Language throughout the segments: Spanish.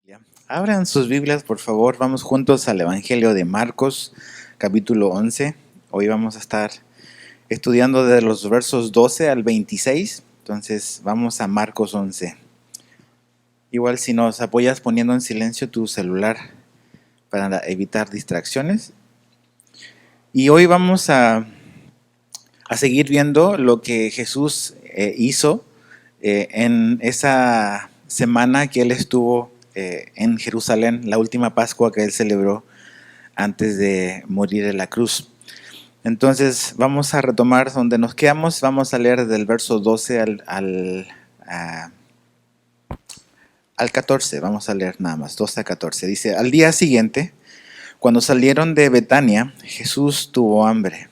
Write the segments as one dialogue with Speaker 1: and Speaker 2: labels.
Speaker 1: Ya. Abran sus Biblias, por favor. Vamos juntos al Evangelio de Marcos, capítulo 11. Hoy vamos a estar estudiando de los versos 12 al 26. Entonces, vamos a Marcos 11. Igual si nos apoyas poniendo en silencio tu celular para evitar distracciones. Y hoy vamos a seguir viendo lo que Jesús hizo en esa semana que Él estuvo en Jerusalén, la última Pascua que Él celebró antes de morir en la cruz. Entonces vamos a retomar donde nos quedamos, vamos a leer del verso 12 al 14, vamos a leer nada más, 12 a 14. Dice, al día siguiente, cuando salieron de Betania, Jesús tuvo hambre.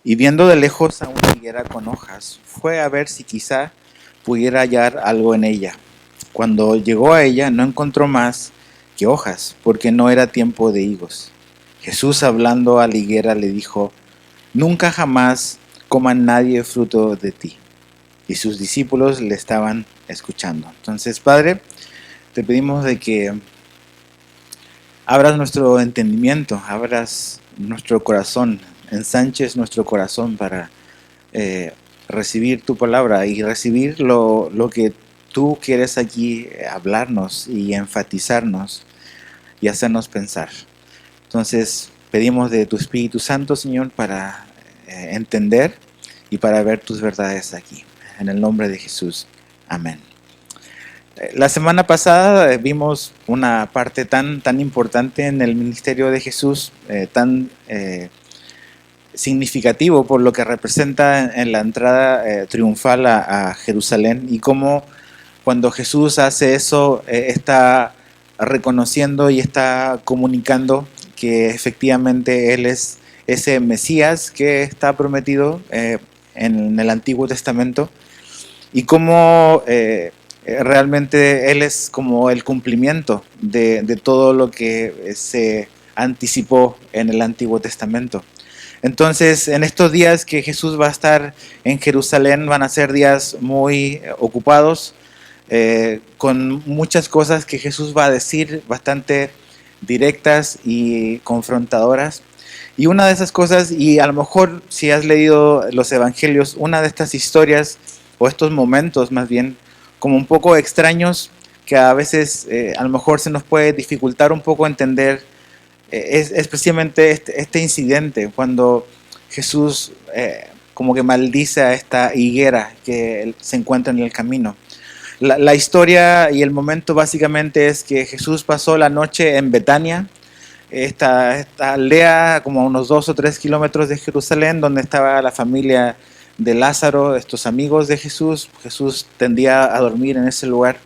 Speaker 1: Y viendo de lejos a una higuera con hojas, fue a ver si quizá pudiera hallar algo en ella. Cuando llegó a ella, no encontró más que hojas, porque no era tiempo de higos. Jesús, hablando a la higuera, le dijo, nunca jamás coma nadie fruto de ti. Y sus discípulos le estaban escuchando. Entonces, Padre, te pedimos de que abras nuestro entendimiento, abras nuestro corazón, ensanches nuestro corazón para recibir tu palabra y recibir lo que tú quieres aquí hablarnos y enfatizarnos y hacernos pensar. Entonces pedimos de tu Espíritu Santo, Señor, para entender y para ver tus verdades aquí. En el nombre de Jesús. Amén. La semana pasada vimos una parte tan importante en el ministerio de Jesús, tan significativo por lo que representa en la entrada triunfal a Jerusalén, y cómo cuando Jesús hace eso está reconociendo y está comunicando que efectivamente Él es ese Mesías que está prometido en el Antiguo Testamento, y cómo realmente Él es como el cumplimiento de todo lo que se anticipó en el Antiguo Testamento. Entonces, en estos días que Jesús va a estar en Jerusalén, van a ser días muy ocupados, con muchas cosas que Jesús va a decir, bastante directas y confrontadoras. Y una de esas cosas, y a lo mejor si has leído los evangelios, una de estas historias, o estos momentos más bien, como un poco extraños, que a veces a lo mejor se nos puede dificultar un poco entender, es precisamente este incidente, cuando Jesús como que maldice a esta higuera que se encuentra en el camino. La historia y el momento básicamente es que Jesús pasó la noche en Betania, esta aldea como a unos 2 o 3 kilómetros de Jerusalén, donde estaba la familia de Lázaro, estos amigos de Jesús. Jesús tendía a dormir en ese lugar.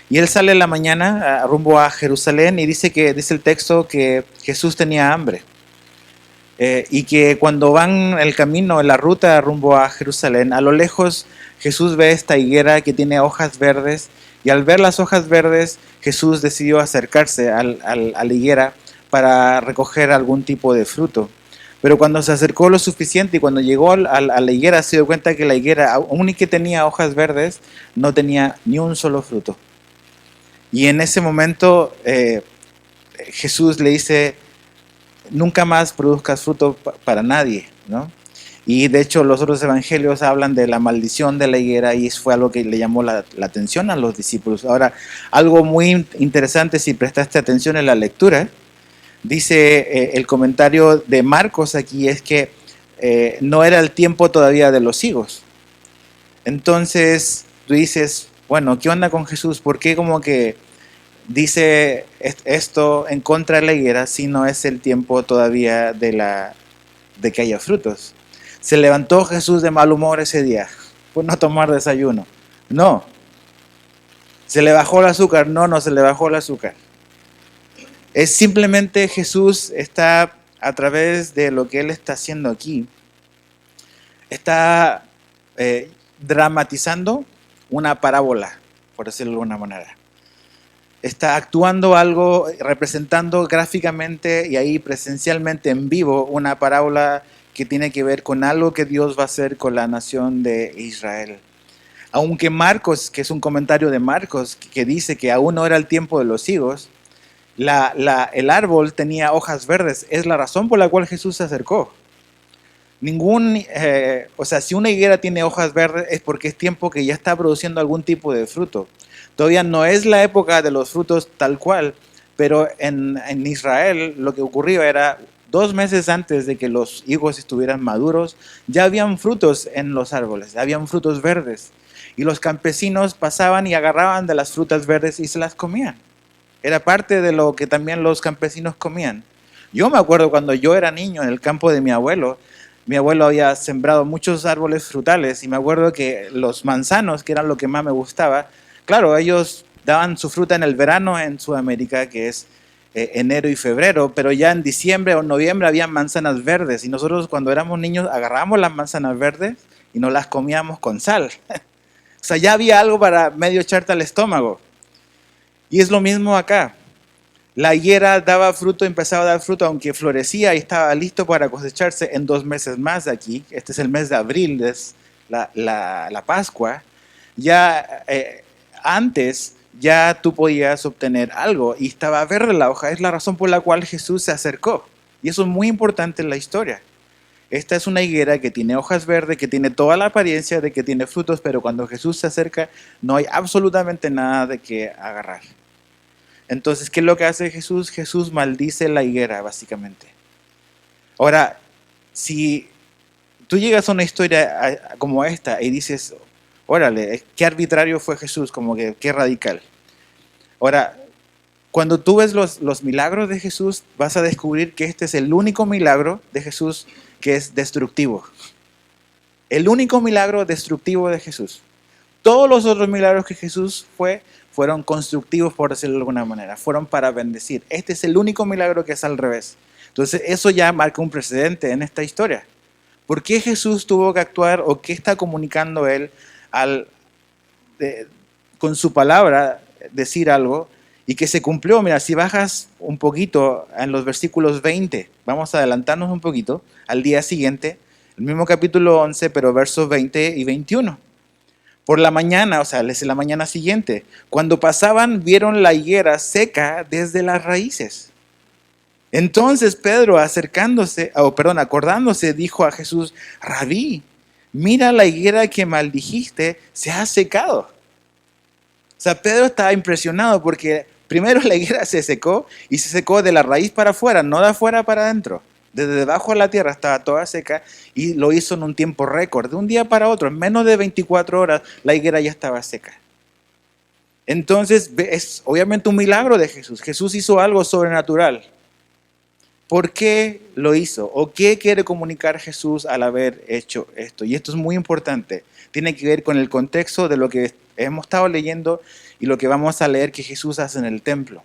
Speaker 1: Y él sale en la mañana rumbo a Jerusalén, y dice el texto que Jesús tenía hambre. Y que cuando van el camino, en la ruta rumbo a Jerusalén, a lo lejos Jesús ve esta higuera que tiene hojas verdes, y al ver las hojas verdes Jesús decidió acercarse a la higuera para recoger algún tipo de fruto. Pero cuando se acercó lo suficiente y cuando llegó a la higuera, se dio cuenta que la higuera, aun y que tenía hojas verdes, no tenía ni un solo fruto. Y en ese momento Jesús le dice, nunca más produzcas fruto para nadie, ¿no? Y de hecho los otros evangelios hablan de la maldición de la higuera, y eso fue algo que le llamó la atención a los discípulos. Ahora, algo muy interesante si prestaste atención en la lectura, dice el comentario de Marcos aquí, es que no era el tiempo todavía de los higos. Entonces tú dices, bueno, ¿qué onda con Jesús? ¿Por qué como que dice esto en contra de la higuera si no es el tiempo todavía de que haya frutos? ¿Se levantó Jesús de mal humor ese día por no tomar desayuno? No. ¿Se le bajó el azúcar? No, no se le bajó el azúcar. Es simplemente Jesús está, a través de lo que Él está haciendo aquí, está dramatizando una parábola, por decirlo de alguna manera. Está actuando algo, representando gráficamente y ahí presencialmente en vivo una parábola que tiene que ver con algo que Dios va a hacer con la nación de Israel. Aunque Marcos, que es un comentario de Marcos, que dice que aún no era el tiempo de los higos, el árbol tenía hojas verdes. Es la razón por la cual Jesús se acercó. O sea, si una higuera tiene hojas verdes es porque es tiempo que ya está produciendo algún tipo de fruto. Todavía no es la época de los frutos tal cual, pero en Israel lo que ocurrió era 2 meses antes de que los higos estuvieran maduros, ya habían frutos en los árboles, habían frutos verdes. Y los campesinos pasaban y agarraban de las frutas verdes y se las comían. Era parte de lo que también los campesinos comían. Yo me acuerdo cuando yo era niño en el campo de mi abuelo había sembrado muchos árboles frutales y me acuerdo que los manzanos, que eran lo que más me gustaba, claro, ellos daban su fruta en el verano en Sudamérica, que es enero y febrero, pero ya en diciembre o noviembre había manzanas verdes y nosotros cuando éramos niños agarrábamos las manzanas verdes y nos las comíamos con sal. O sea, ya había algo para medio echarte al estómago. Y es lo mismo acá. La higuera daba fruto, empezaba a dar fruto, aunque florecía y estaba listo para cosecharse en 2 meses más de aquí. Este es el mes de abril, es la Pascua. Ya antes ya tú podías obtener algo y estaba verde la hoja. Es la razón por la cual Jesús se acercó. Y eso es muy importante en la historia. Esta es una higuera que tiene hojas verdes, que tiene toda la apariencia de que tiene frutos, pero cuando Jesús se acerca no hay absolutamente nada de qué agarrar. Entonces, ¿qué es lo que hace Jesús? Jesús maldice la higuera, básicamente. Ahora, si tú llegas a una historia como esta y dices, órale, qué arbitrario fue Jesús, como que qué radical. Ahora, cuando tú ves los milagros de Jesús, vas a descubrir que este es el único milagro de Jesús que es destructivo. El único milagro destructivo de Jesús. Todos los otros milagros que Jesús fueron constructivos, por decirlo de alguna manera, fueron para bendecir. Este es el único milagro que es al revés. Entonces eso ya marca un precedente en esta historia. ¿Por qué Jesús tuvo que actuar o qué está comunicando él con su palabra decir algo y que se cumplió? Mira, si bajas un poquito en los versículos 20, vamos a adelantarnos un poquito al día siguiente, el mismo capítulo 11, pero versos 20 y 21. Por la mañana, o sea, es la mañana siguiente, cuando pasaban vieron la higuera seca desde las raíces. Entonces Pedro acordándose, dijo a Jesús, Rabí, mira la higuera que maldijiste, se ha secado. O sea, Pedro estaba impresionado porque primero la higuera se secó y se secó de la raíz para afuera, no de afuera para adentro. Desde debajo de la tierra estaba toda seca y lo hizo en un tiempo récord. De un día para otro, en menos de 24 horas, la higuera ya estaba seca. Entonces, es obviamente un milagro de Jesús. Jesús hizo algo sobrenatural. ¿Por qué lo hizo? ¿O qué quiere comunicar Jesús al haber hecho esto? Y esto es muy importante. Tiene que ver con el contexto de lo que hemos estado leyendo y lo que vamos a leer que Jesús hace en el templo.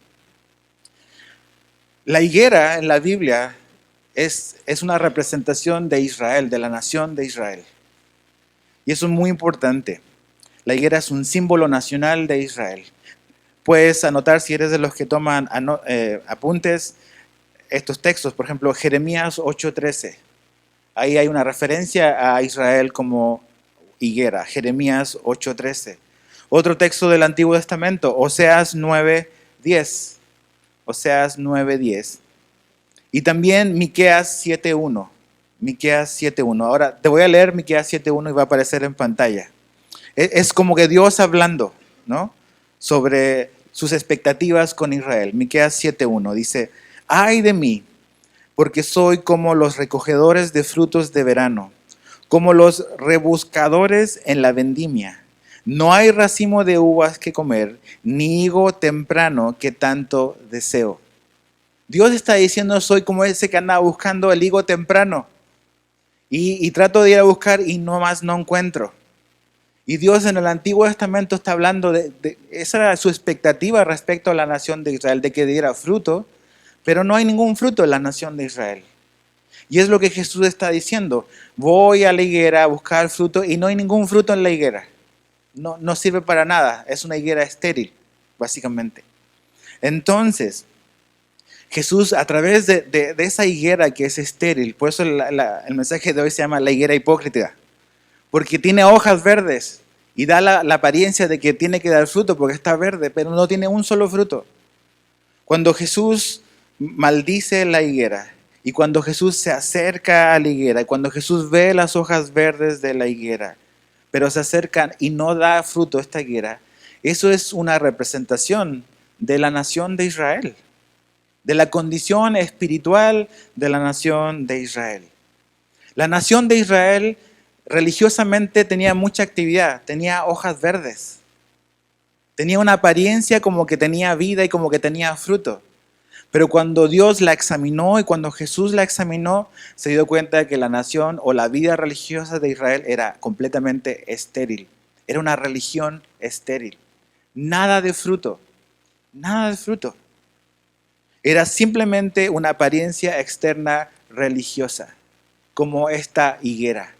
Speaker 1: La higuera en la Biblia es una representación de Israel, de la nación de Israel. Y eso es muy importante. La higuera es un símbolo nacional de Israel. Puedes anotar, si eres de los que toman apuntes, estos textos. Por ejemplo, Jeremías 8:13. Ahí hay una referencia a Israel como higuera. Jeremías 8:13. Otro texto del Antiguo Testamento, Oseas 9:10. Oseas 9:10. Y también Miqueas 7:1. Miqueas 7:1. Ahora te voy a leer Miqueas 7:1 y va a aparecer en pantalla. Es como que Dios hablando, ¿no?, sobre sus expectativas con Israel. Miqueas 7:1 dice, ay de mí, porque soy como los recogedores de frutos de verano, como los rebuscadores en la vendimia. No hay racimo de uvas que comer, ni higo temprano que tanto deseo. Dios está diciendo, soy como ese que anda buscando el higo temprano. Y trato de ir a buscar y no encuentro. Y Dios en el Antiguo Testamento está hablando esa era su expectativa respecto a la nación de Israel, de que diera fruto, pero no hay ningún fruto en la nación de Israel. Y es lo que Jesús está diciendo. Voy a la higuera a buscar fruto y no hay ningún fruto en la higuera. No sirve para nada. Es una higuera estéril, básicamente. Entonces, Jesús, a través de esa higuera que es estéril, por eso el mensaje de hoy se llama la higuera hipócrita, porque tiene hojas verdes y da la apariencia de que tiene que dar fruto porque está verde, pero no tiene un solo fruto. Cuando Jesús maldice la higuera y cuando Jesús se acerca a la higuera y cuando Jesús ve las hojas verdes de la higuera, pero se acercan y no da fruto esta higuera, eso es una representación de la nación de Israel, de la condición espiritual de la nación de Israel. La nación de Israel religiosamente tenía mucha actividad, tenía hojas verdes, tenía una apariencia como que tenía vida y como que tenía fruto. Pero cuando Dios la examinó y cuando Jesús la examinó, se dio cuenta de que la nación o la vida religiosa de Israel era completamente estéril. Era una religión estéril. Nada de fruto, nada de fruto. Era simplemente una apariencia externa religiosa, como esta higuera.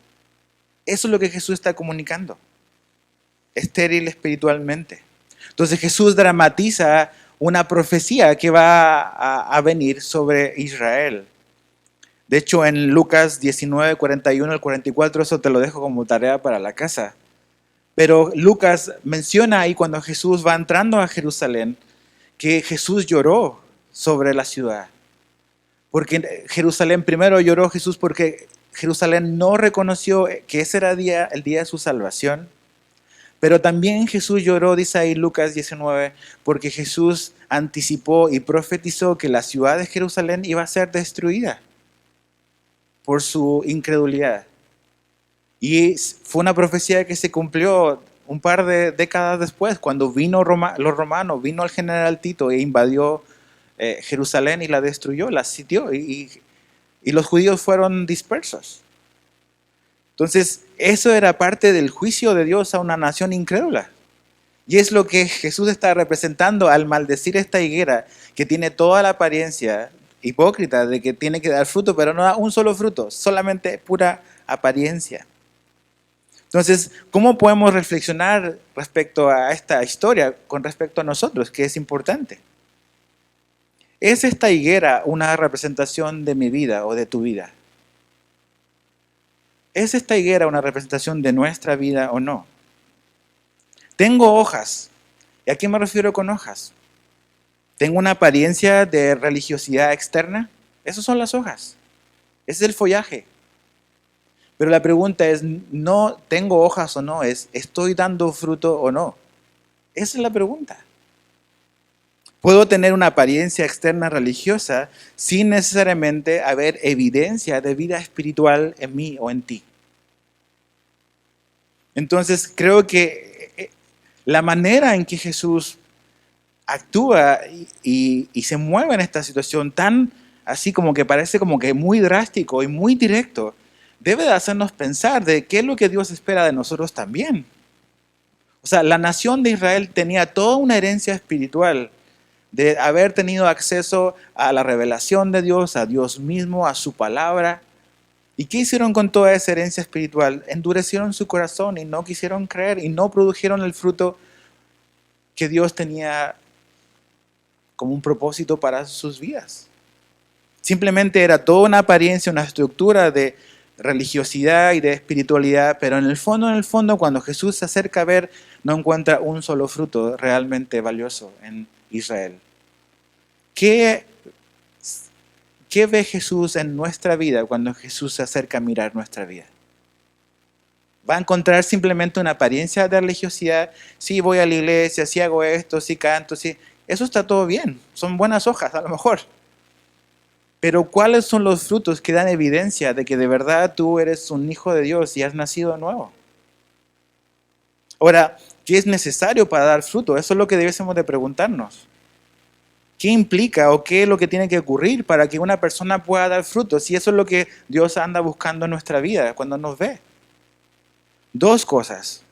Speaker 1: Eso es lo que Jesús está comunicando. Estéril espiritualmente. Entonces Jesús dramatiza una profecía que va a venir sobre Israel. De hecho, en Lucas 19, 41 al 44, eso te lo dejo como tarea para la casa. Pero Lucas menciona ahí cuando Jesús va entrando a Jerusalén, que Jesús lloró sobre la ciudad. Porque Jerusalén, primero lloró Jesús porque Jerusalén no reconoció que ese era el día de su salvación. Pero también Jesús lloró, dice ahí Lucas 19, porque Jesús anticipó y profetizó que la ciudad de Jerusalén iba a ser destruida por su incredulidad. Y fue una profecía que se cumplió un par de décadas después, cuando vino los romanos, vino el general Tito e invadió Jerusalén y la destruyó, la sitió y los judíos fueron dispersos. Entonces, eso era parte del juicio de Dios a una nación incrédula. Y es lo que Jesús está representando al maldecir esta higuera, que tiene toda la apariencia hipócrita de que tiene que dar fruto, pero no da un solo fruto, solamente pura apariencia. Entonces, ¿cómo podemos reflexionar respecto a esta historia con respecto a nosotros, que es importante? ¿Es esta higuera una representación de mi vida o de tu vida? ¿Es esta higuera una representación de nuestra vida o no? Tengo hojas. ¿Y a qué me refiero con hojas? ¿Tengo una apariencia de religiosidad externa? Esas son las hojas. Ese es el follaje. Pero la pregunta es, no tengo hojas o no, es ¿estoy dando fruto o no? Esa es la pregunta. Puedo tener una apariencia externa religiosa sin necesariamente haber evidencia de vida espiritual en mí o en ti. Entonces creo que la manera en que Jesús actúa y se mueve en esta situación tan así como que parece como que muy drástico y muy directo, debe de hacernos pensar de qué es lo que Dios espera de nosotros también. O sea, la nación de Israel tenía toda una herencia espiritual de haber tenido acceso a la revelación de Dios, a Dios mismo, a su palabra. ¿Y qué hicieron con toda esa herencia espiritual? Endurecieron su corazón y no quisieron creer y no produjeron el fruto que Dios tenía como un propósito para sus vidas. Simplemente era toda una apariencia, una estructura de religiosidad y de espiritualidad, pero en el fondo, cuando Jesús se acerca a ver, no encuentra un solo fruto realmente valioso en Israel. ¿Qué ve Jesús en nuestra vida cuando Jesús se acerca a mirar nuestra vida? ¿Va a encontrar simplemente una apariencia de religiosidad? Sí, voy a la iglesia, sí hago esto, sí canto, sí. Eso está todo bien, son buenas hojas a lo mejor. Pero ¿cuáles son los frutos que dan evidencia de que de verdad tú eres un hijo de Dios y has nacido de nuevo? Ahora, ¿qué es necesario para dar fruto? Eso es lo que debiésemos de preguntarnos. ¿Qué implica o qué es lo que tiene que ocurrir para que una persona pueda dar fruto? Si eso es lo que Dios anda buscando en nuestra vida cuando nos ve. Dos cosas.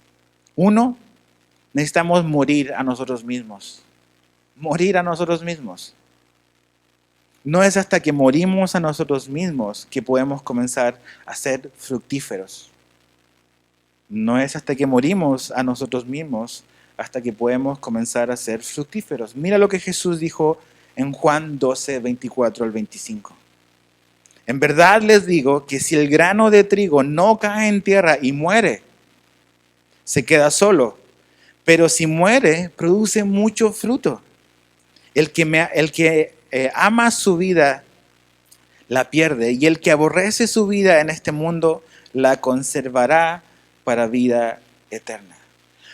Speaker 1: Uno, necesitamos morir a nosotros mismos. Morir a nosotros mismos. No es hasta que morimos a nosotros mismos que podemos comenzar a ser fructíferos. No es hasta que morimos a nosotros mismos hasta que podemos comenzar a ser fructíferos. Mira lo que Jesús dijo en Juan 12, 24 al 25. En verdad les digo que si el grano de trigo no cae en tierra y muere, se queda solo. Pero si muere, produce mucho fruto. El que ama su vida la pierde, y el que aborrece su vida en este mundo la conservará para vida eterna.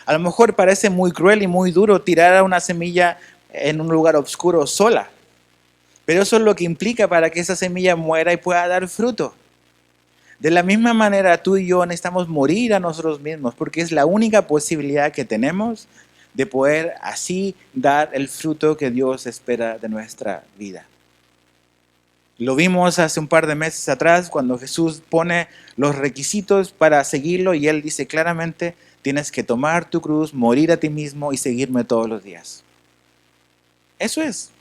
Speaker 1: A lo mejor parece muy cruel y muy duro tirar una semilla en un lugar oscuro sola, pero eso es lo que implica para que esa semilla muera y pueda dar fruto. De la misma manera, tú y yo necesitamos morir a nosotros mismos, porque es la única posibilidad que tenemos de poder así dar el fruto que Dios espera de nuestra vida. Lo vimos hace un par de meses atrás cuando Jesús pone los requisitos para seguirlo y Él dice claramente, tienes que tomar tu cruz, morir a ti mismo y seguirme todos los días. Eso es.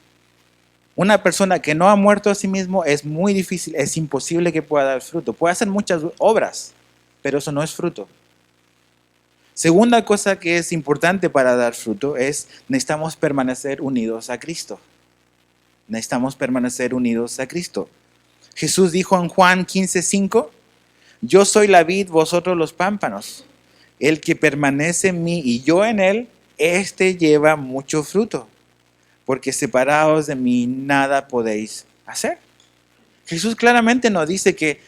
Speaker 1: Una persona que no ha muerto a sí mismo es muy difícil, es imposible que pueda dar fruto. Puede hacer muchas obras, pero eso no es fruto. Segunda cosa que es importante para dar fruto es necesitamos permanecer unidos a Cristo. Necesitamos permanecer unidos a Cristo. Jesús dijo en Juan 15:5, yo soy la vid, vosotros los pámpanos. El que permanece en mí y yo en él, éste lleva mucho fruto, porque separados de mí nada podéis hacer. Jesús claramente nos dice que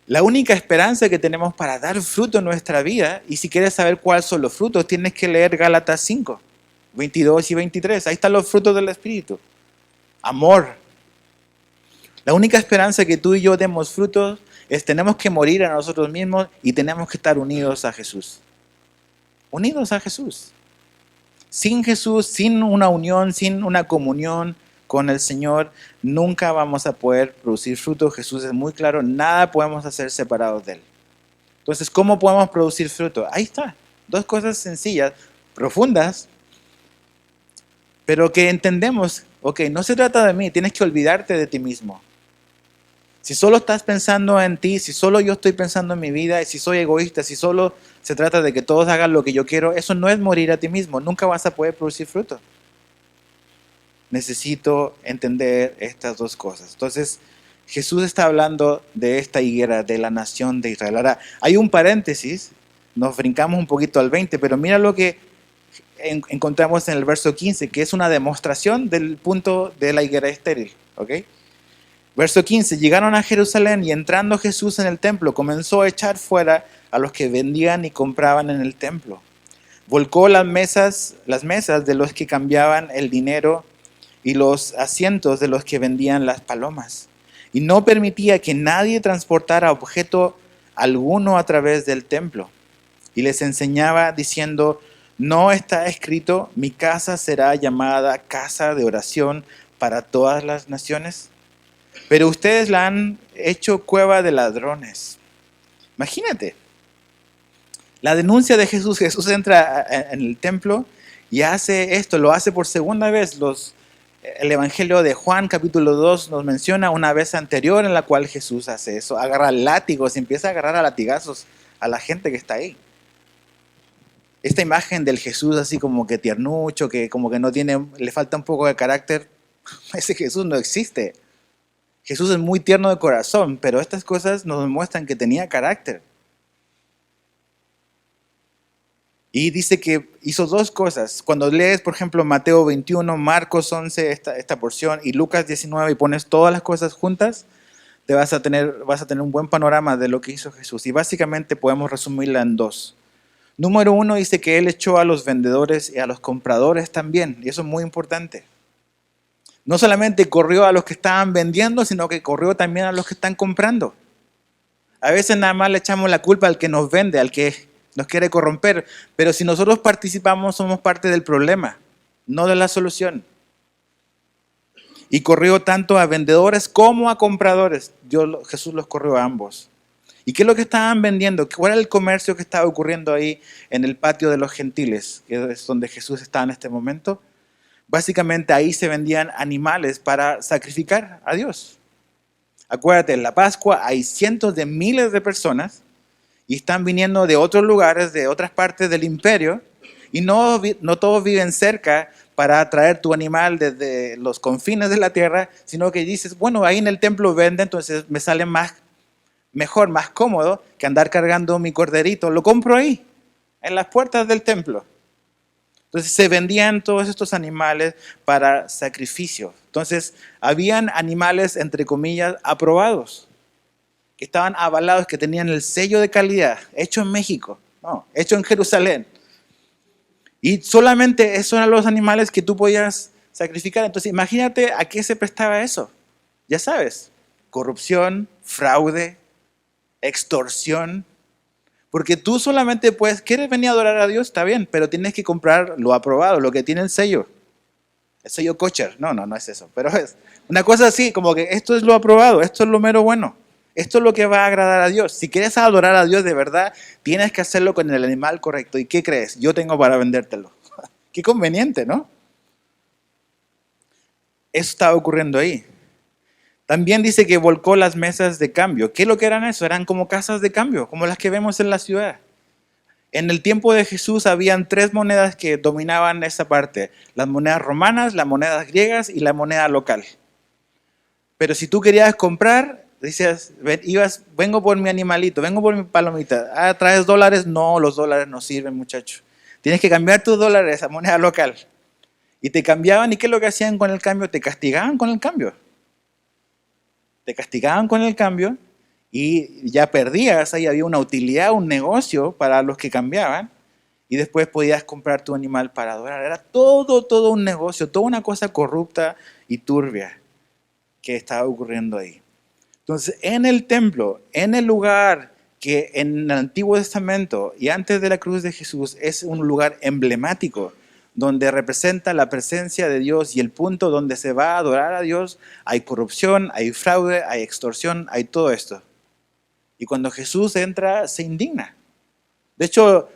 Speaker 1: la única esperanza que tenemos para dar fruto en nuestra vida, y si quieres saber cuáles son los frutos, tienes que leer Gálatas 5, 22 y 23. Ahí están los frutos del Espíritu. Amor. La única esperanza que tú y yo demos frutos es tenemos que morir a nosotros mismos y tenemos que estar unidos a Jesús. Unidos a Jesús. Sin Jesús, sin una unión, sin una comunión con el Señor, nunca vamos a poder producir fruto. Jesús es muy claro, nada podemos hacer separados de Él. Entonces, ¿cómo podemos producir fruto? Ahí está. Dos cosas sencillas, profundas, pero que entendemos. Ok, no se trata de mí, tienes que olvidarte de ti mismo. Si solo estás pensando en ti, si solo yo estoy pensando en mi vida, y si soy egoísta, si solo se trata de que todos hagan lo que yo quiero, eso no es morir a ti mismo, nunca vas a poder producir fruto. Necesito entender estas dos cosas. Entonces, Jesús está hablando de esta higuera, de la nación de Israel. Ahora, hay un paréntesis, nos brincamos un poquito al 20, pero mira lo que encontramos en el verso 15, que es una demostración del punto de la higuera estéril. ¿Ok? Verso 15, llegaron a Jerusalén y entrando Jesús en el templo, comenzó a echar fuera a los que vendían y compraban en el templo. Volcó las mesas de los que cambiaban el dinero y los asientos de los que vendían las palomas. Y no permitía que nadie transportara objeto alguno a través del templo. Y les enseñaba diciendo, no está escrito, mi casa será llamada casa de oración para todas las naciones. Pero ustedes la han hecho cueva de ladrones. Imagínate. La denuncia de Jesús. Jesús entra en el templo y hace esto. Lo hace por segunda vez. El Evangelio de Juan capítulo 2 nos menciona una vez anterior en la cual Jesús hace eso. Agarra látigos y empieza a agarrar a latigazos a la gente que está ahí. Esta imagen del Jesús así como que tiernucho, que como que no tiene, le falta un poco de carácter. Ese Jesús no existe. Jesús es muy tierno de corazón, pero estas cosas nos muestran que tenía carácter. Y dice que hizo dos cosas. Cuando lees, por ejemplo, Mateo 21, Marcos 11, esta porción, y Lucas 19, y pones todas las cosas juntas, vas a tener un buen panorama de lo que hizo Jesús. Y básicamente podemos resumirla en dos. Número uno, dice que Él echó a los vendedores y a los compradores también, y eso es muy importante. No solamente corrió a los que estaban vendiendo, sino que corrió también a los que están comprando. A veces nada más le echamos la culpa al que nos vende, al que nos quiere corromper. Pero si nosotros participamos, somos parte del problema, no de la solución. Y corrió tanto a vendedores como a compradores. Jesús los corrió a ambos. ¿Y qué es lo que estaban vendiendo? ¿Cuál era el comercio que estaba ocurriendo ahí en el patio de los gentiles, que es donde Jesús está en este momento? Básicamente ahí se vendían animales para sacrificar a Dios. Acuérdate, en la Pascua hay cientos de miles de personas y están viniendo de otros lugares, de otras partes del imperio, y no todos viven cerca para traer tu animal desde los confines de la tierra, sino que dices, bueno, ahí en el templo venden, entonces me sale mejor, más cómodo que andar cargando mi corderito, lo compro ahí. en las puertas del templo. Entonces se vendían todos estos animales para sacrificio. Entonces habían animales, entre comillas, aprobados, que estaban avalados, que tenían el sello de calidad, hecho en México, no, hecho en Jerusalén. Y solamente esos eran los animales que tú podías sacrificar. Entonces imagínate a qué se prestaba eso. Ya sabes, corrupción, fraude, extorsión. Porque tú solamente quieres venir a adorar a Dios, está bien, pero tienes que comprar lo aprobado, lo que tiene el sello kosher. No es eso, pero es una cosa así, como que esto es lo aprobado, esto es lo mero bueno, esto es lo que va a agradar a Dios. Si quieres adorar a Dios de verdad, tienes que hacerlo con el animal correcto. ¿Y qué crees? Yo tengo para vendértelo. Qué conveniente, ¿no? Eso estaba ocurriendo ahí. También dice que volcó las mesas de cambio. ¿Qué es lo que eran eso? Eran como casas de cambio, como las que vemos en la ciudad. En el tiempo de Jesús habían 3 monedas que dominaban esa parte: las monedas romanas, las monedas griegas y la moneda local. Pero si tú querías comprar, decías, vengo por mi animalito, vengo por mi palomita. Ah, ¿traes dólares? No, los dólares no sirven, muchacho. Tienes que cambiar tus dólares a moneda local. Y te cambiaban, ¿y qué es lo que hacían con el cambio? Te castigaban con el cambio. Te castigaban con el cambio y ya perdías, ahí había una utilidad, un negocio para los que cambiaban, y después podías comprar tu animal para adorar. Era todo un negocio, toda una cosa corrupta y turbia que estaba ocurriendo ahí. Entonces, en el templo, en el lugar que en el Antiguo Testamento y antes de la cruz de Jesús es un lugar emblemático, donde representa la presencia de Dios y el punto donde se va a adorar a Dios, hay corrupción, hay fraude, hay extorsión, hay todo esto. Y cuando Jesús entra, se indigna. De hecho,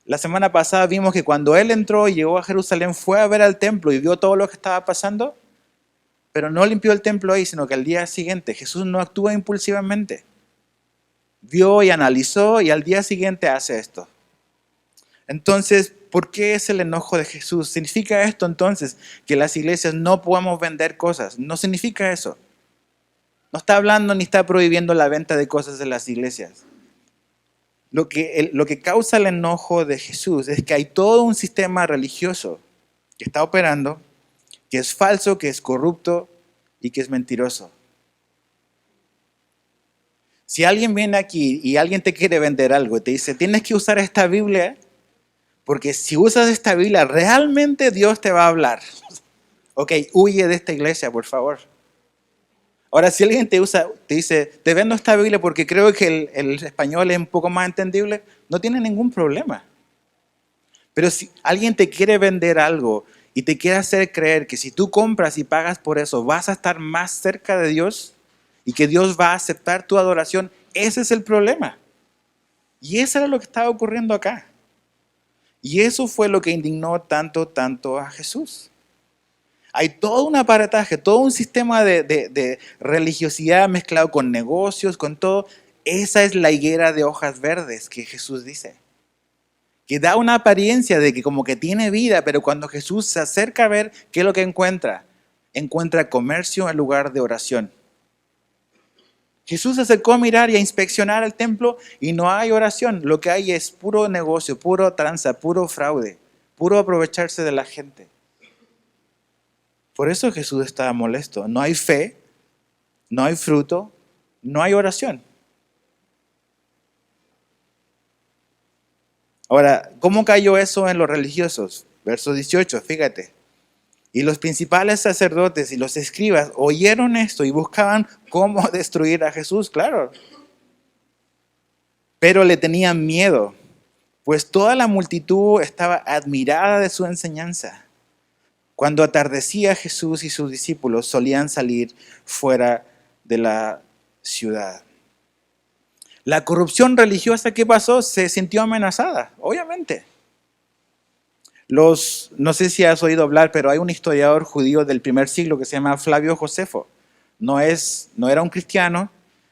Speaker 1: la semana pasada vimos que cuando Él entró y llegó a Jerusalén, fue a ver al templo y vio todo lo que estaba pasando, pero no limpió el templo ahí, sino que al día siguiente Jesús no actúa impulsivamente. Vio y analizó y al día siguiente hace esto. Entonces, ¿por qué es el enojo de Jesús? ¿Significa esto entonces que las iglesias no podamos vender cosas? No significa eso. No está hablando ni está prohibiendo la venta de cosas en las iglesias. Lo que causa el enojo de Jesús es que hay todo un sistema religioso que está operando, que es falso, que es corrupto y que es mentiroso. Si alguien viene aquí y alguien te quiere vender algo y te dice, tienes que usar esta Biblia, porque si usas esta Biblia, realmente Dios te va a hablar. Ok, huye de esta iglesia, por favor. Ahora, si alguien te dice, te vendo esta Biblia porque creo que el español es un poco más entendible, no tiene ningún problema. Pero si alguien te quiere vender algo y te quiere hacer creer que si tú compras y pagas por eso, vas a estar más cerca de Dios y que Dios va a aceptar tu adoración, ese es el problema. Y eso era lo que estaba ocurriendo acá. Y eso fue lo que indignó tanto a Jesús. Hay todo un aparataje, todo un sistema de religiosidad mezclado con negocios, con todo. Esa es la higuera de hojas verdes que Jesús dice. Que da una apariencia de que como que tiene vida, pero cuando Jesús se acerca a ver, ¿qué es lo que encuentra? Encuentra comercio en lugar de oración. Jesús se acercó a mirar y a inspeccionar el templo y no hay oración. Lo que hay es puro negocio, puro tranza, puro fraude, puro aprovecharse de la gente. Por eso Jesús estaba molesto. No hay fe, no hay fruto, no hay oración. Ahora, ¿cómo cayó eso en los religiosos? Verso 18, fíjate. Y los principales sacerdotes y los escribas oyeron esto y buscaban cómo destruir a Jesús, claro. Pero le tenían miedo, pues toda la multitud estaba admirada de su enseñanza. Cuando atardecía, Jesús y sus discípulos solían salir fuera de la ciudad. La corrupción religiosa, ¿qué pasó? Se sintió amenazada, obviamente. No sé si has oído hablar, pero hay un historiador judío del primer siglo que se llama Flavio Josefo. No era un cristiano,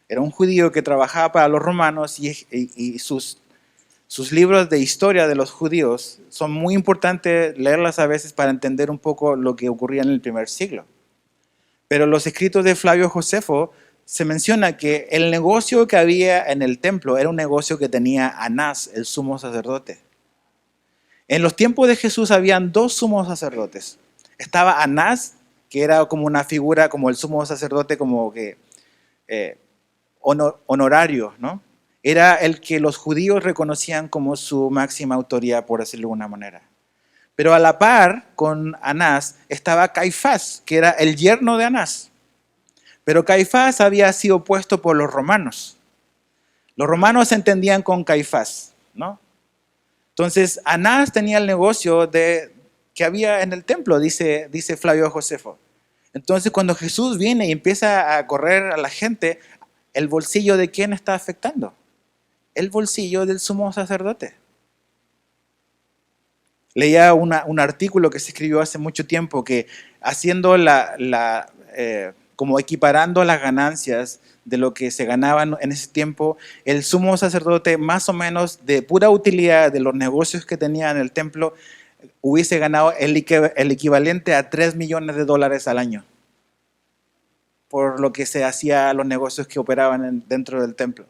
Speaker 1: era un judío que trabajaba para los romanos y sus libros de historia de los judíos son muy importantes leerlas a veces para entender un poco lo que ocurría en el primer siglo. Pero los escritos de Flavio Josefo se menciona que el negocio que había en el templo era un negocio que tenía Anás, el sumo sacerdote. En los tiempos de Jesús habían dos sumos sacerdotes. Estaba Anás, que era como una figura como el sumo sacerdote, como que honorario, ¿no? Era el que los judíos reconocían como su máxima autoridad, por decirlo de alguna manera. Pero a la par con Anás estaba Caifás, que era el yerno de Anás. Pero Caifás había sido puesto por los romanos. Los romanos se entendían con Caifás, ¿no? Entonces, Anás tenía el negocio que había en el templo, dice Flavio Josefo. Entonces, cuando Jesús viene y empieza a correr a la gente, ¿el bolsillo de quién está afectando? El bolsillo del sumo sacerdote. Leía un artículo que se escribió hace mucho tiempo que haciendo como equiparando las ganancias de lo que se ganaban en ese tiempo, el sumo sacerdote más o menos de pura utilidad de los negocios que tenía en el templo hubiese ganado el equivalente a $3 millones al año por lo que se hacía los negocios que operaban dentro del templo.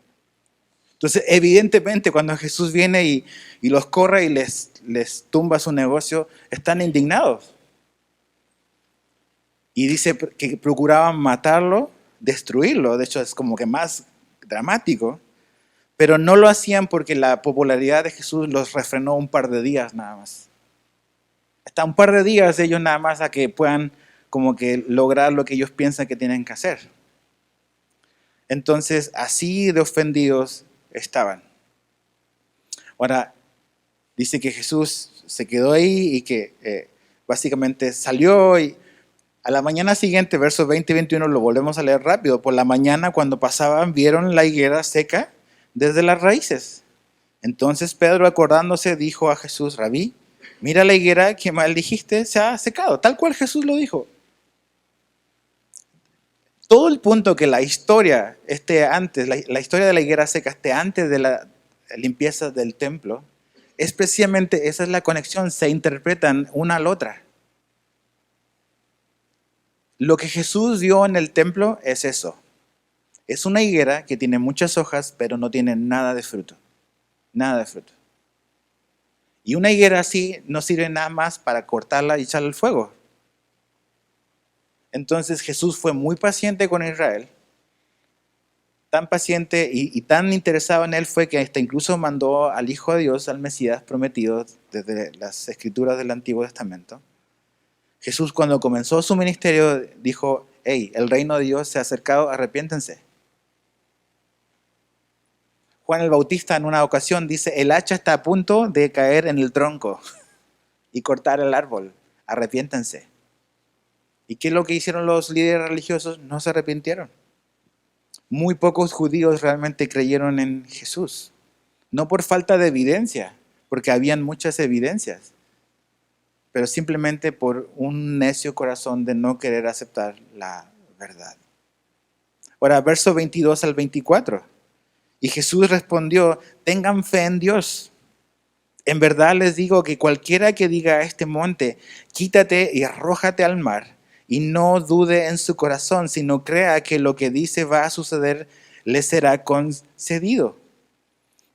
Speaker 1: Entonces, evidentemente, cuando Jesús viene y los corre y les tumba su negocio, están indignados. Y dice que procuraban matarlo, destruirlo. De hecho, es como que más dramático. Pero no lo hacían porque la popularidad de Jesús los refrenó un par de días nada más. Hasta un par de días ellos nada más a que puedan como que lograr lo que ellos piensan que tienen que hacer. Entonces, así de ofendidos estaban. Ahora, dice que Jesús se quedó ahí y que básicamente salió y a la mañana siguiente, versos 20 y 21, lo volvemos a leer rápido. Por la mañana, cuando pasaban, vieron la higuera seca desde las raíces. Entonces Pedro, acordándose, dijo a Jesús: Rabí, mira la higuera que maldijiste, se ha secado, tal cual Jesús lo dijo. Todo el punto que la historia esté antes, la historia de la higuera seca esté antes de la limpieza del templo, es precisamente, esa es la conexión, se interpretan una a la otra. Lo que Jesús vio en el templo es eso. Es una higuera que tiene muchas hojas, pero no tiene nada de fruto. Nada de fruto. Y una higuera así no sirve nada más para cortarla y echarla al fuego. Entonces Jesús fue muy paciente con Israel. Tan paciente y tan interesado en él fue que hasta incluso mandó al Hijo de Dios, al Mesías prometido desde las escrituras del Antiguo Testamento. Jesús, cuando comenzó su ministerio, dijo: hey, el reino de Dios se ha acercado, arrepiéntense. Juan el Bautista en una ocasión dice: el hacha está a punto de caer en el tronco y cortar el árbol, arrepiéntense. ¿Y qué es lo que hicieron los líderes religiosos? No se arrepintieron. Muy pocos judíos realmente creyeron en Jesús. No por falta de evidencia, porque habían muchas evidencias, pero simplemente por un necio corazón de no querer aceptar la verdad. Ahora, versos 22 al 24. Y Jesús respondió: tengan fe en Dios. En verdad les digo que cualquiera que diga a este monte, quítate y arrójate al mar, y no dude en su corazón, sino crea que lo que dice va a suceder, le será concedido.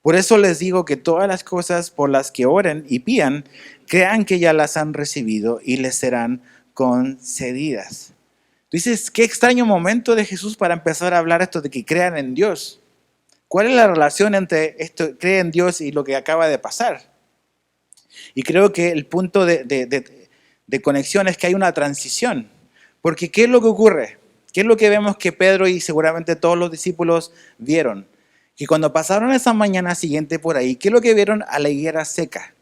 Speaker 1: Por eso les digo que todas las cosas por las que oren y pidan, crean que ya las han recibido y les serán concedidas. Tú dices, qué extraño momento de Jesús para empezar a hablar esto de que crean en Dios. ¿Cuál es la relación entre esto, cree en Dios, y lo que acaba de pasar? Y creo que el punto de conexión es que hay una transición. Porque ¿qué es lo que ocurre? ¿Qué es lo que vemos que Pedro y seguramente todos los discípulos vieron? Que cuando pasaron esa mañana siguiente por ahí, ¿qué es lo que vieron? A la higuera seca.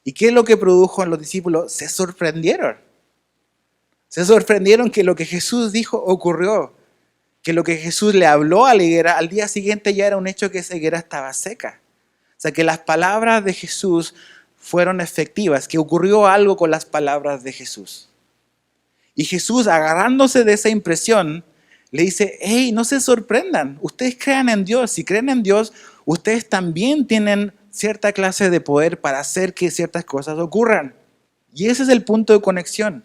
Speaker 1: ¿Y qué es lo que produjo en los discípulos? Se sorprendieron. Se sorprendieron que lo que Jesús dijo ocurrió. Que lo que Jesús le habló a la higuera, al día siguiente ya era un hecho que esa higuera estaba seca. O sea, que las palabras de Jesús fueron efectivas, que ocurrió algo con las palabras de Jesús. Y Jesús, agarrándose de esa impresión, le dice: hey, no se sorprendan, ustedes crean en Dios. Si creen en Dios, ustedes también tienen cierta clase de poder para hacer que ciertas cosas ocurran. Y ese es el punto de conexión.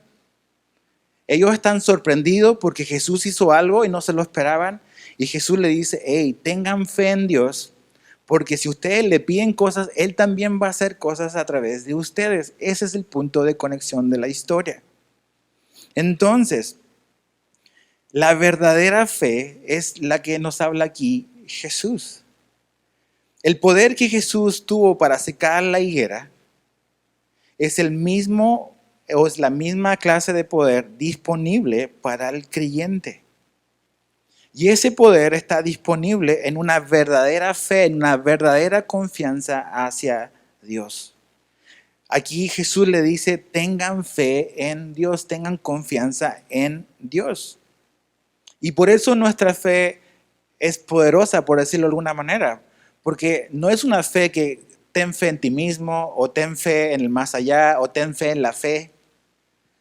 Speaker 1: Ellos están sorprendidos porque Jesús hizo algo y no se lo esperaban. Y Jesús le dice: hey, tengan fe en Dios, Porque si ustedes le piden cosas, Él también va a hacer cosas a través de ustedes. Ese es el punto de conexión de la historia. Entonces, la verdadera fe es la que nos habla aquí Jesús. El poder que Jesús tuvo para secar la higuera es el mismo o es la misma clase de poder disponible para el creyente. Y ese poder está disponible en una verdadera fe, en una verdadera confianza hacia Dios. Aquí Jesús le dice, tengan fe en Dios, tengan confianza en Dios. Y por eso nuestra fe es poderosa, por decirlo de alguna manera, porque no es una fe que ten fe en ti mismo, o ten fe en el más allá, o ten fe en la fe,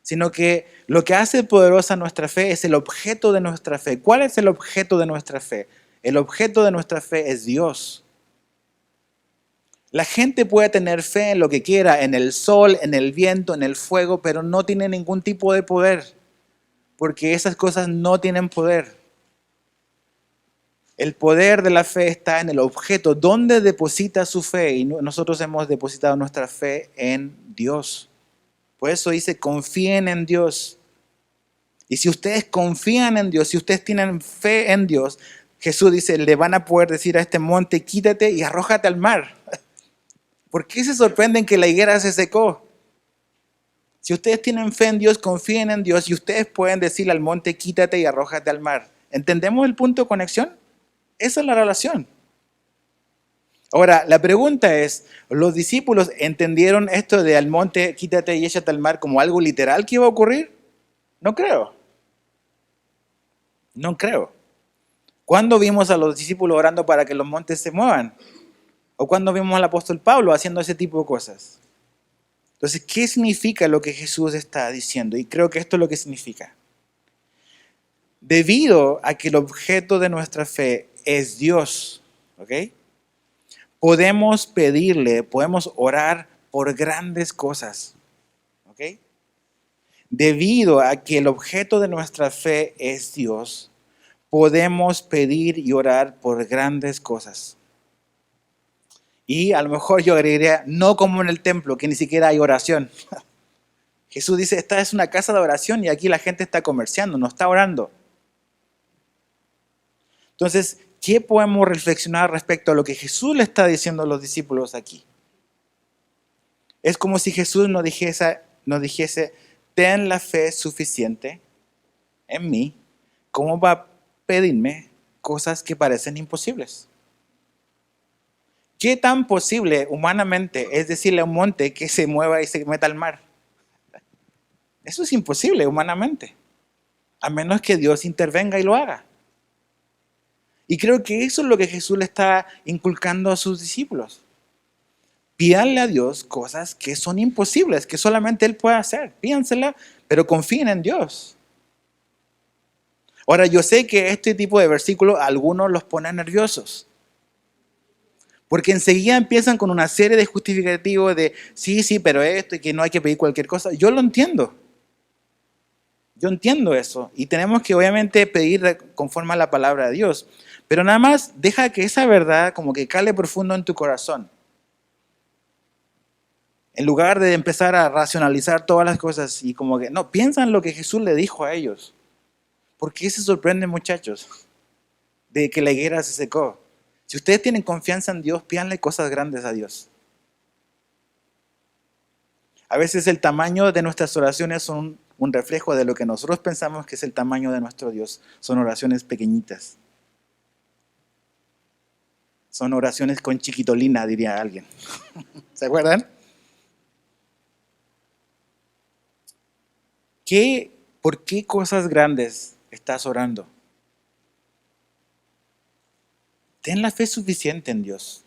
Speaker 1: sino que lo que hace poderosa nuestra fe es el objeto de nuestra fe. ¿Cuál es el objeto de nuestra fe? El objeto de nuestra fe es Dios. La gente puede tener fe en lo que quiera, en el sol, en el viento, en el fuego, pero no tiene ningún tipo de poder, porque esas cosas no tienen poder. El poder de la fe está en el objeto, donde deposita su fe, y nosotros hemos depositado nuestra fe en Dios. Por eso dice, confíen en Dios. Y si ustedes confían en Dios, si ustedes tienen fe en Dios, Jesús dice, le van a poder decir a este monte, quítate y arrójate al mar. ¿Por qué se sorprenden que la higuera se secó? Si ustedes tienen fe en Dios, confíen en Dios y ustedes pueden decirle al monte, quítate y arrójate al mar. ¿Entendemos el punto de conexión? Esa es la relación. Ahora, la pregunta es, ¿los discípulos entendieron esto de al monte, quítate y échate al mar como algo literal que iba a ocurrir? No creo. No creo. ¿Cuándo vimos a los discípulos orando para que los montes se muevan? ¿O cuándo vimos al apóstol Pablo haciendo ese tipo de cosas? Entonces, ¿qué significa lo que Jesús está diciendo? Y creo que esto es lo que significa. Debido a que el objeto de nuestra fe es Dios, ¿ok? Podemos pedirle, podemos orar por grandes cosas, ¿ok? Debido a que el objeto de nuestra fe es Dios, podemos pedir y orar por grandes cosas. Y a lo mejor yo agregaría, no como en el templo, que ni siquiera hay oración. Jesús dice, esta es una casa de oración y aquí la gente está comerciando, no está orando. Entonces, ¿qué podemos reflexionar respecto a lo que Jesús le está diciendo a los discípulos aquí? Es como si Jesús nos dijese, ten la fe suficiente en mí, como va a pedirme cosas que parecen imposibles. ¿Qué tan posible humanamente es decirle a un monte que se mueva y se meta al mar? Eso es imposible humanamente, a menos que Dios intervenga y lo haga. Y creo que eso es lo que Jesús le está inculcando a sus discípulos. Pídanle a Dios cosas que son imposibles, que solamente Él puede hacer. Pídansela, pero confíen en Dios. Ahora, yo sé que este tipo de versículos algunos los ponen nerviosos. Porque enseguida empiezan con una serie de justificativos de sí, pero esto y que no hay que pedir cualquier cosa. Yo lo entiendo. Yo entiendo eso. Y tenemos que obviamente pedir conforme a la palabra de Dios. Pero nada más deja que esa verdad como que cale profundo en tu corazón. En lugar de empezar a racionalizar todas las cosas y como que, no, piensa en lo que Jesús le dijo a ellos. ¿Por qué se sorprenden, muchachos, de que la higuera se secó? Si ustedes tienen confianza en Dios, pídanle cosas grandes a Dios. A veces el tamaño de nuestras oraciones son un reflejo de lo que nosotros pensamos que es el tamaño de nuestro Dios. Son oraciones pequeñitas. Son oraciones con chiquitolina, diría alguien. ¿Se acuerdan? ¿Por qué cosas grandes estás orando? Ten la fe suficiente en Dios.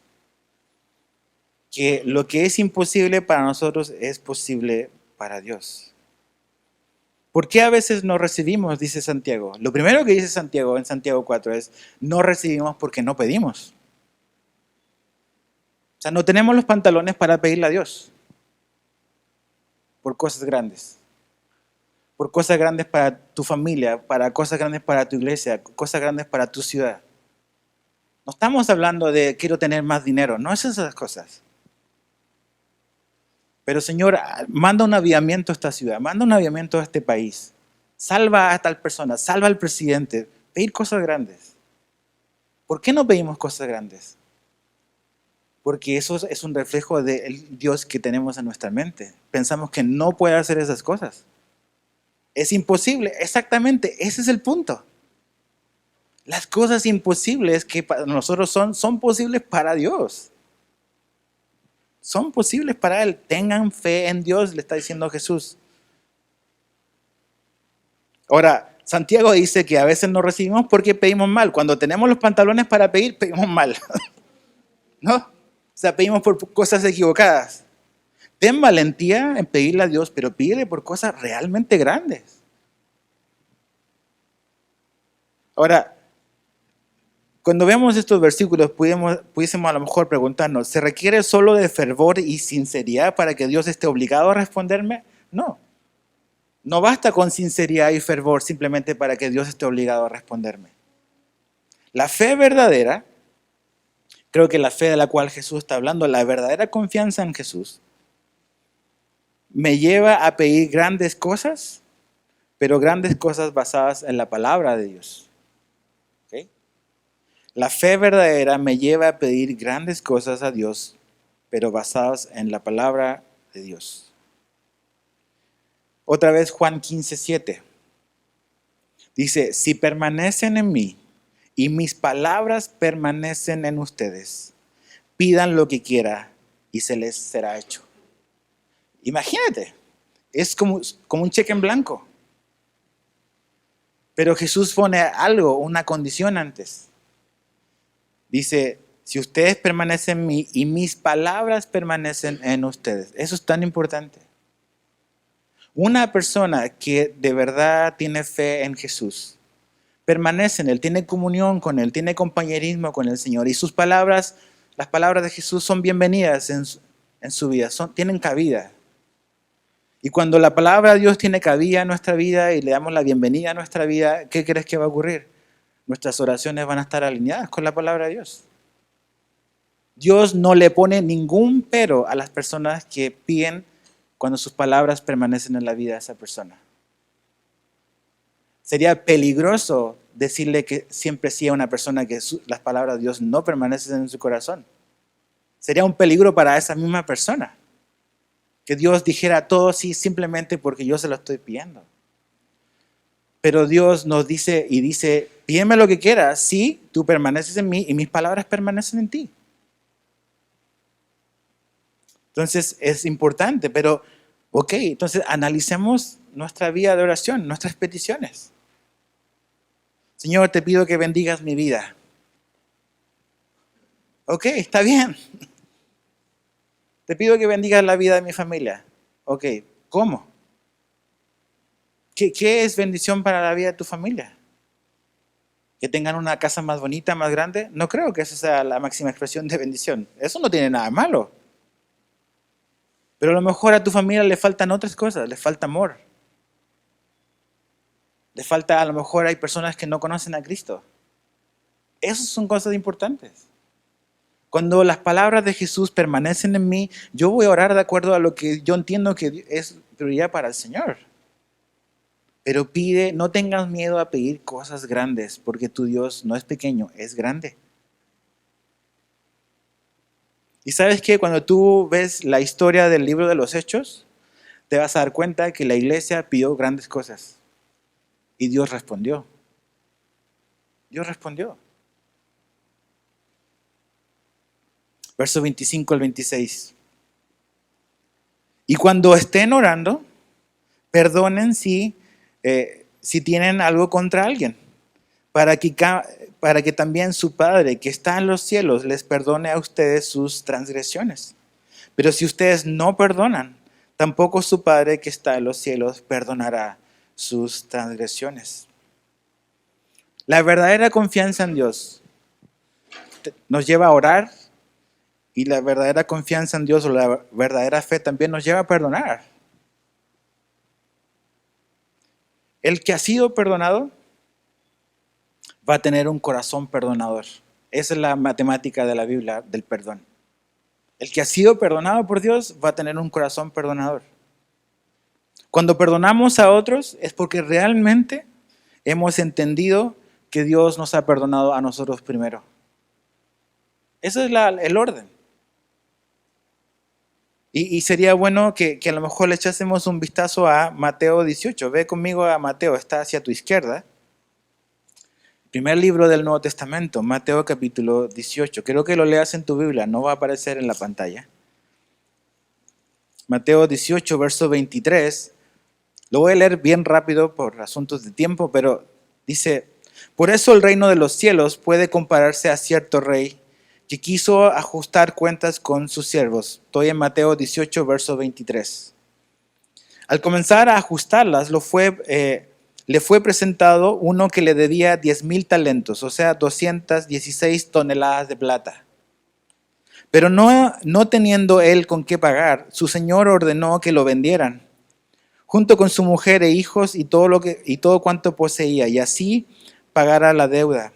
Speaker 1: Que lo que es imposible para nosotros es posible para Dios. ¿Por qué a veces no recibimos? Dice Santiago. Lo primero que dice Santiago en Santiago 4 es, no recibimos porque no pedimos. O sea, no tenemos los pantalones para pedirle a Dios por cosas grandes. Por cosas grandes para tu familia, para cosas grandes para tu iglesia, cosas grandes para tu ciudad. No estamos hablando de quiero tener más dinero, no es esas cosas. Pero Señor, manda un avivamiento a esta ciudad, manda un avivamiento a este país. Salva a tal persona, salva al presidente. Pedir cosas grandes. ¿Por qué no pedimos cosas grandes? Porque eso es un reflejo del Dios que tenemos en nuestra mente. Pensamos que no puede hacer esas cosas. Es imposible, exactamente, ese es el punto. Las cosas imposibles que para nosotros son posibles para Dios. Son posibles para Él. Tengan fe en Dios, le está diciendo Jesús. Ahora, Santiago dice que a veces no recibimos porque pedimos mal. Cuando tenemos los pantalones para pedir, pedimos mal. ¿No? O sea, pedimos por cosas equivocadas. Ten valentía en pedirle a Dios, pero pídele por cosas realmente grandes. Ahora, cuando vemos estos versículos, pudiésemos a lo mejor preguntarnos, ¿se requiere solo de fervor y sinceridad para que Dios esté obligado a responderme? No. No basta con sinceridad y fervor simplemente para que Dios esté obligado a responderme. La fe verdadera, creo que la fe de la cual Jesús está hablando, la verdadera confianza en Jesús, me lleva a pedir grandes cosas, pero grandes cosas basadas en la palabra de Dios. ¿Okay? La fe verdadera me lleva a pedir grandes cosas a Dios, pero basadas en la palabra de Dios. Otra vez Juan 15:7. Dice, si permanecen en mí y mis palabras permanecen en ustedes, pidan lo que quiera y se les será hecho. Imagínate, es como un cheque en blanco. Pero Jesús pone algo, una condición antes. Dice, si ustedes permanecen en mí y mis palabras permanecen en ustedes. Eso es tan importante. Una persona que de verdad tiene fe en Jesús, permanece en Él, tiene comunión con Él, tiene compañerismo con el Señor. Y sus palabras, las palabras de Jesús son bienvenidas en su vida, tienen cabida. Y cuando la palabra de Dios tiene cabida en nuestra vida y le damos la bienvenida a nuestra vida, ¿qué crees que va a ocurrir? Nuestras oraciones van a estar alineadas con la palabra de Dios. Dios no le pone ningún pero a las personas que piden cuando sus palabras permanecen en la vida de esa persona. Sería peligroso decirle que siempre sí a una persona que las palabras de Dios no permanecen en su corazón. Sería un peligro para esa misma persona. Que Dios dijera todo sí simplemente porque yo se lo estoy pidiendo. Pero Dios nos dice y dice, pídeme lo que quieras, sí, tú permaneces en mí y mis palabras permanecen en ti. Entonces es importante, pero ok, entonces analicemos nuestra vida de oración, nuestras peticiones. Señor, te pido que bendigas mi vida. Ok, está bien. Te pido que bendigas la vida de mi familia. Ok, ¿cómo? ¿Qué es bendición para la vida de tu familia? ¿Que tengan una casa más bonita, más grande? No creo que esa sea la máxima expresión de bendición. Eso no tiene nada malo. Pero a lo mejor a tu familia le faltan otras cosas, le falta amor. Le falta, a lo mejor hay personas que no conocen a Cristo. Esas son cosas importantes. Cuando las palabras de Jesús permanecen en mí, yo voy a orar de acuerdo a lo que yo entiendo que es prioridad para el Señor. Pero pide, no tengas miedo a pedir cosas grandes, porque tu Dios no es pequeño, es grande. Y sabes que cuando tú ves la historia del libro de los Hechos, te vas a dar cuenta que la iglesia pidió grandes cosas. Y Dios respondió. Dios respondió. Verso 25 al 26. Y cuando estén orando, perdonen si tienen algo contra alguien, para que también su Padre que está en los cielos les perdone a ustedes sus transgresiones. Pero si ustedes no perdonan, tampoco su Padre que está en los cielos perdonará sus transgresiones. La verdadera confianza en Dios nos lleva a orar, y la verdadera confianza en Dios o la verdadera fe también nos lleva a perdonar. El que ha sido perdonado va a tener un corazón perdonador. Esa es la matemática de la Biblia del perdón. El que ha sido perdonado por Dios va a tener un corazón perdonador. Cuando perdonamos a otros es porque realmente hemos entendido que Dios nos ha perdonado a nosotros primero. Ese es el orden. Y sería bueno que a lo mejor le echásemos un vistazo a Mateo 18. Ve conmigo a Mateo, está hacia tu izquierda. Primer libro del Nuevo Testamento, Mateo capítulo 18. Quiero que lo leas en tu Biblia, no va a aparecer en la pantalla. Mateo 18, verso 23. Lo voy a leer bien rápido por asuntos de tiempo, pero dice: por eso el reino de los cielos puede compararse a cierto rey que quiso ajustar cuentas con sus siervos. Estoy en Mateo 18, verso 23. Al comenzar a ajustarlas, le fue presentado uno que le debía 10,000 talentos, o sea, 216 toneladas de plata. Pero no teniendo él con qué pagar, su señor ordenó que lo vendieran, junto con su mujer e hijos y todo cuanto poseía, y así pagara la deuda.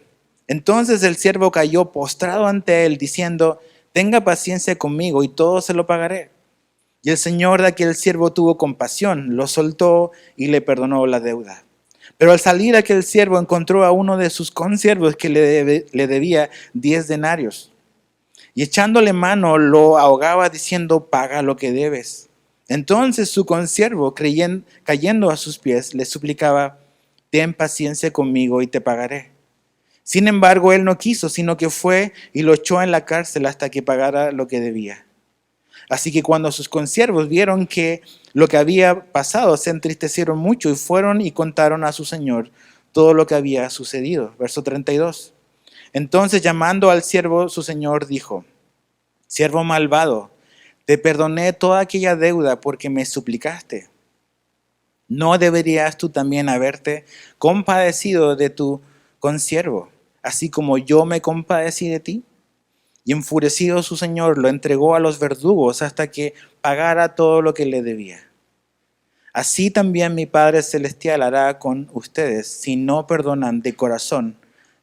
Speaker 1: Entonces el siervo cayó postrado ante él, diciendo: tenga paciencia conmigo y todo se lo pagaré. Y el señor de aquel siervo tuvo compasión, lo soltó y le perdonó la deuda. Pero al salir aquel siervo encontró a uno de sus consiervos que le debía 10 denarios. Y echándole mano lo ahogaba diciendo: paga lo que debes. Entonces su consiervo, cayendo a sus pies, le suplicaba: ten paciencia conmigo y te pagaré. Sin embargo, él no quiso, sino que fue y lo echó en la cárcel hasta que pagara lo que debía. Así que cuando sus consiervos vieron que lo que había pasado, se entristecieron mucho y fueron y contaron a su señor todo lo que había sucedido. Verso 32. Entonces, llamando al siervo, su señor dijo: siervo malvado, te perdoné toda aquella deuda porque me suplicaste. ¿No deberías tú también haberte compadecido de tu consiervo, así como yo me compadecí de ti? Y enfurecido su señor lo entregó a los verdugos hasta que pagara todo lo que le debía. Así también mi Padre Celestial hará con ustedes si no perdonan de corazón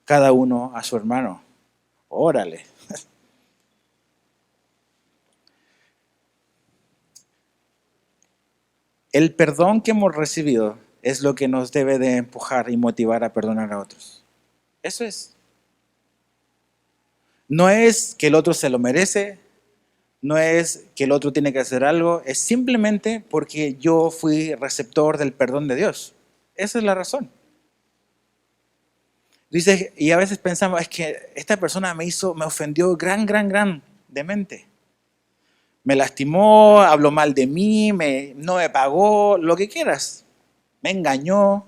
Speaker 1: cada uno a su hermano. Órale. El perdón que hemos recibido es lo que nos debe de empujar y motivar a perdonar a otros. Eso es. No es que el otro se lo merece, no es que el otro tiene que hacer algo, es simplemente porque yo fui receptor del perdón de Dios. Esa es la razón. Dice, y a veces pensamos, es que esta persona me ofendió grandemente. Me lastimó, habló mal de mí, no me pagó, lo que quieras. Me engañó.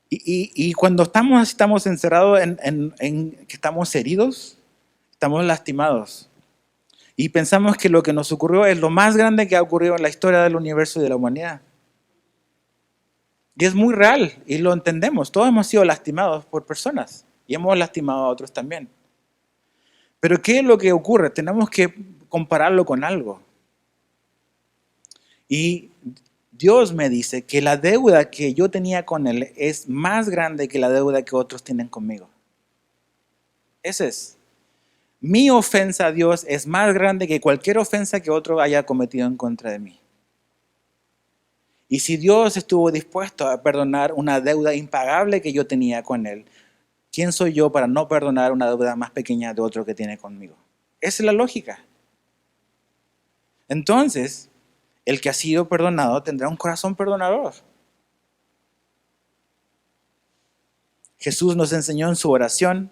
Speaker 1: Y cuando estamos encerrados en que estamos heridos, estamos lastimados. Y pensamos que lo que nos ocurrió es lo más grande que ha ocurrido en la historia del universo y de la humanidad. Y es muy real y lo entendemos. Todos hemos sido lastimados por personas y hemos lastimado a otros también. Pero ¿qué es lo que ocurre? Tenemos que compararlo con algo. Y Dios me dice que la deuda que yo tenía con Él es más grande que la deuda que otros tienen conmigo. Ese es. Mi ofensa a Dios es más grande que cualquier ofensa que otro haya cometido en contra de mí. Y si Dios estuvo dispuesto a perdonar una deuda impagable que yo tenía con Él, ¿quién soy yo para no perdonar una deuda más pequeña de otro que tiene conmigo? Esa es la lógica. Entonces, el que ha sido perdonado tendrá un corazón perdonador. Jesús nos enseñó en su oración,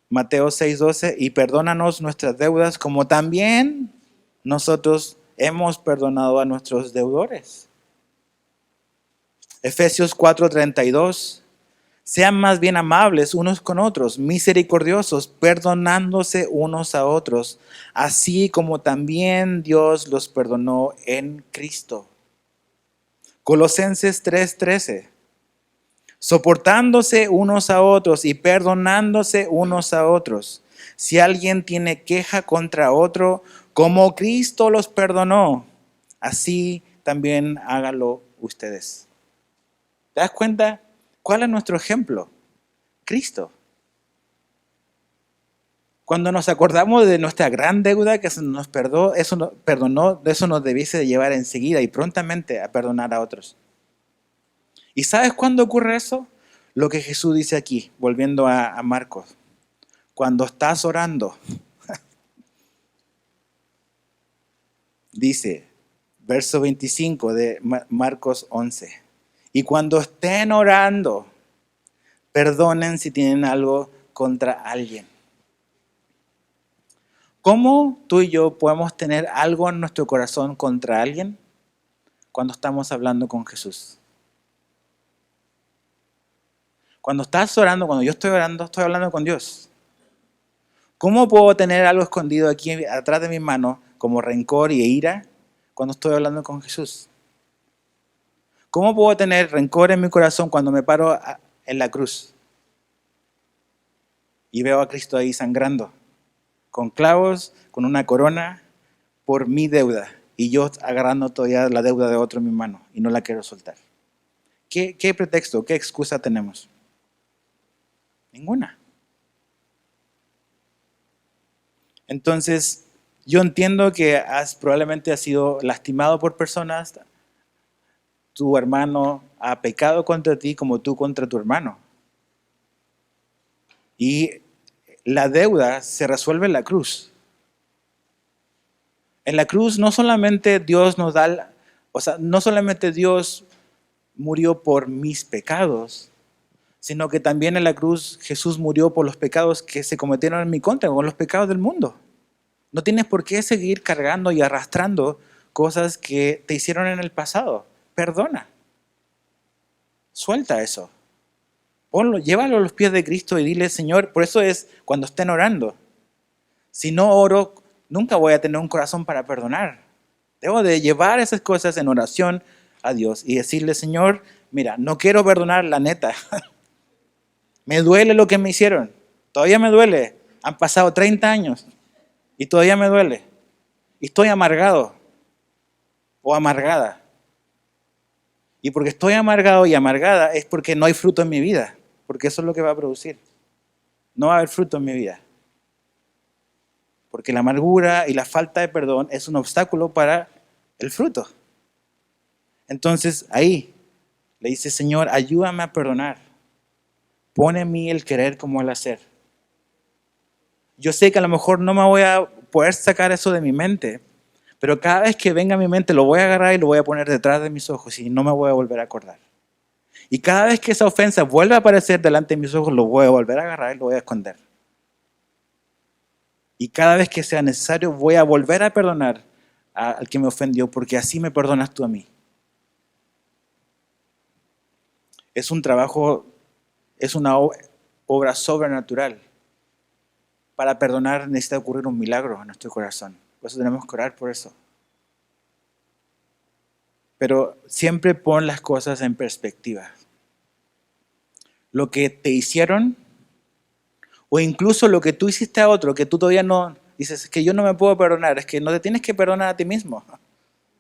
Speaker 1: Mateo 6:12, y perdónanos nuestras deudas como también nosotros hemos perdonado a nuestros deudores. Efesios 4:32, sean más bien amables unos con otros, misericordiosos, perdonándose unos a otros, así como también Dios los perdonó en Cristo. Colosenses 3:13, soportándose unos a otros y perdonándose unos a otros. Si alguien tiene queja contra otro, como Cristo los perdonó, así también háganlo ustedes. ¿Te das cuenta? ¿Cuál es nuestro ejemplo? Cristo. Cuando nos acordamos de nuestra gran deuda que se nos perdonó, eso nos debiese de llevar enseguida y prontamente a perdonar a otros. ¿Y sabes cuándo ocurre eso? Lo que Jesús dice aquí, volviendo a Marcos. Cuando estás orando, dice, verso 25 de Marcos 11. Y cuando estén orando, perdonen si tienen algo contra alguien. ¿Cómo tú y yo podemos tener algo en nuestro corazón contra alguien cuando estamos hablando con Jesús? Cuando estás orando, cuando yo estoy orando, estoy hablando con Dios. ¿Cómo puedo tener algo escondido aquí atrás de mis manos como rencor y ira cuando estoy hablando con Jesús? ¿Cómo puedo tener rencor en mi corazón cuando me paro en la cruz y veo a Cristo ahí sangrando, con clavos, con una corona, por mi deuda, y yo agarrando todavía la deuda de otro en mi mano y no la quiero soltar? ¿Qué pretexto, qué excusa tenemos? Ninguna. Entonces, yo entiendo que probablemente has sido lastimado por personas, tu hermano ha pecado contra ti como tú contra tu hermano. Y la deuda se resuelve en la cruz. En la cruz no solamente Dios nos da, no solamente Dios murió por mis pecados, sino que también en la cruz Jesús murió por los pecados que se cometieron en mi contra, por los pecados del mundo. No tienes por qué seguir cargando y arrastrando cosas que te hicieron en el pasado. Perdona. Suelta eso. Ponlo, llévalo a los pies de Cristo y dile, Señor, por eso es cuando estén orando. Si no oro, nunca voy a tener un corazón para perdonar. Debo de llevar esas cosas en oración a Dios y decirle, Señor, mira, no quiero perdonar la neta. Me duele lo que me hicieron. Todavía me duele. Han pasado 30 años y todavía me duele. Y estoy amargado o amargada. Y porque estoy amargado y amargada es porque no hay fruto en mi vida. Porque eso es lo que va a producir. No va a haber fruto en mi vida. Porque la amargura y la falta de perdón es un obstáculo para el fruto. Entonces ahí le dice, Señor, ayúdame a perdonar. Pone en mí el querer como el hacer. Yo sé que a lo mejor no me voy a poder sacar eso de mi mente, pero cada vez que venga a mi mente lo voy a agarrar y lo voy a poner detrás de mis ojos y no me voy a volver a acordar. Y cada vez que esa ofensa vuelva a aparecer delante de mis ojos, lo voy a volver a agarrar y lo voy a esconder. Y cada vez que sea necesario, voy a volver a perdonar al que me ofendió, porque así me perdonas tú a mí. Es un trabajo, es una obra sobrenatural. Para perdonar necesita ocurrir un milagro en nuestro corazón. Por eso tenemos que orar por eso. Pero siempre pon las cosas en perspectiva. Lo que te hicieron, o incluso lo que tú hiciste a otro, que tú todavía no, dices, es que yo no me puedo perdonar, es que no te tienes que perdonar a ti mismo.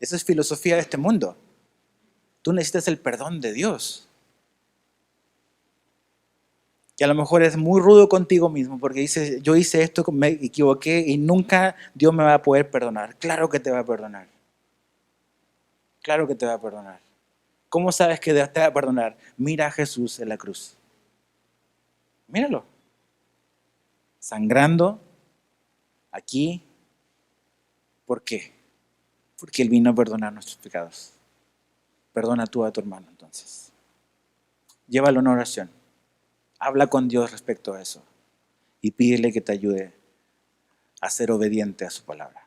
Speaker 1: Esa es filosofía de este mundo. Tú necesitas el perdón de Dios. Y a lo mejor es muy rudo contigo mismo porque dices, yo hice esto, me equivoqué y nunca Dios me va a poder perdonar. Claro que te va a perdonar. Claro que te va a perdonar. ¿Cómo sabes que Dios te va a perdonar? Mira a Jesús en la cruz. Míralo. Sangrando aquí. ¿Por qué? Porque Él vino a perdonar nuestros pecados. Perdona tú a tu hermano entonces. Llévalo en oración. Habla con Dios respecto a eso. Y pídele que te ayude a ser obediente a su palabra.